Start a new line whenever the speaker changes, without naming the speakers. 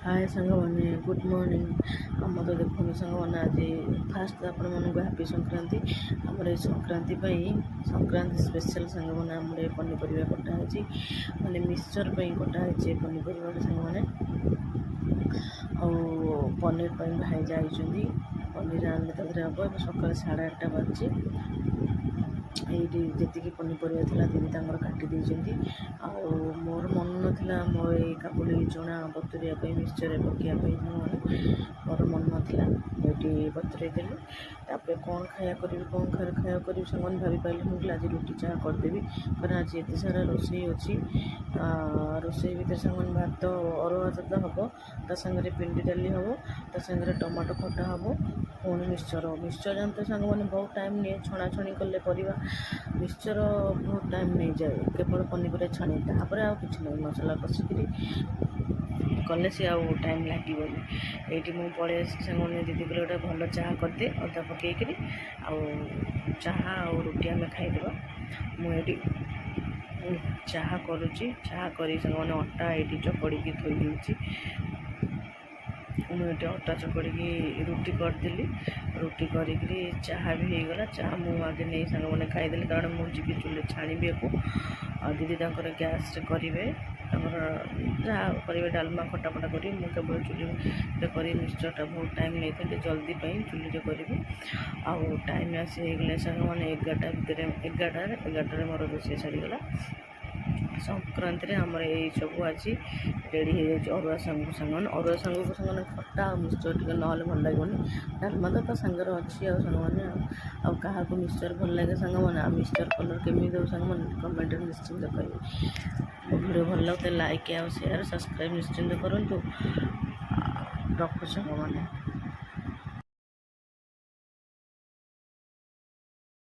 हाय सांग मैंने good morning आम तो देखो सांग मैंने आज फास्ट आपण मानक हैप्पी संक्रांति आमर संक्रांति संक्रांति स्पेशल सांग मैंने आम पनीपरिया कटाई मैंने मिक्सचर कटाई पनीपरिया सांग मैंने पनीर भाई जाइए पनीर आने तक हम सका 8:30 बाजी ये पनीपरिया थी दीदी काटी मोर मन नाला मो ये काबुली चना बतुरिया मिक्सचर पकाइवाई मोर मन नाला ये बतुरे देली कौन खाया करी सामान भाभी पारे मुझे आज रुटी चाह करदेवी कारण आज एत सारा रोसई अच्छी रोसई भितर सामान भात अरुआ भात तो हम तांगे पिंडी डाली हम तांगे टमाटो खटा हम पुणी मिक्सचर जानते सांग मैंने बहुत टाइम नहीं छणाछणी कले परिवा मिक्सचर बहुत टाइम नहीं जाए केवल पनीपरिया छाणी तापर आ कि नहीं मसला कषिकी कले सी आउ टाइम लगे ये मुझे पलि सांग मैंने दीदी को गोटे भल चाह करदे अदा पकईकरी चाह और रुटी आम खाईदे मुझे चाह करुच्ची चाह कर सांग मैंने अटा ये चकड़ी थोई दूसरी मुझे अटा चकड़ी रुटी करदेली रुटी करी चाह भी होगला चाह मुझे आगे नहीं सांग मैंने खाईदे कारण मुझे जी चूल्हे छाणी दीदी गैस करेंगे जहाँ करेंगे डालमा खटापटा करी केवल चूल्हे कर मिक्सचरटा बहुत टाइम नहीं थे जल्दी चूल्हे करी आउ टाइम आसीगले सांग मैंने 11टा भितर 11टार मोर रोषे छाड़ीगला संक्रांति आमर यही सब आज रेडी हो अरुआ सांग सांग खटा मिक्सचर टे ना भल लगे डालमा तो सांगर अच्छी सांग मैंने क्या मिक्सचर भल लगे सांग मैंने मिक्सचर कलर केमी दो सांग मैंने कमेंट निश्चिंत करेंगे वीडियो भल लगे लाइक शेयर सब्सक्राइब निश्चिंत करूँ रखु सांग मैंने।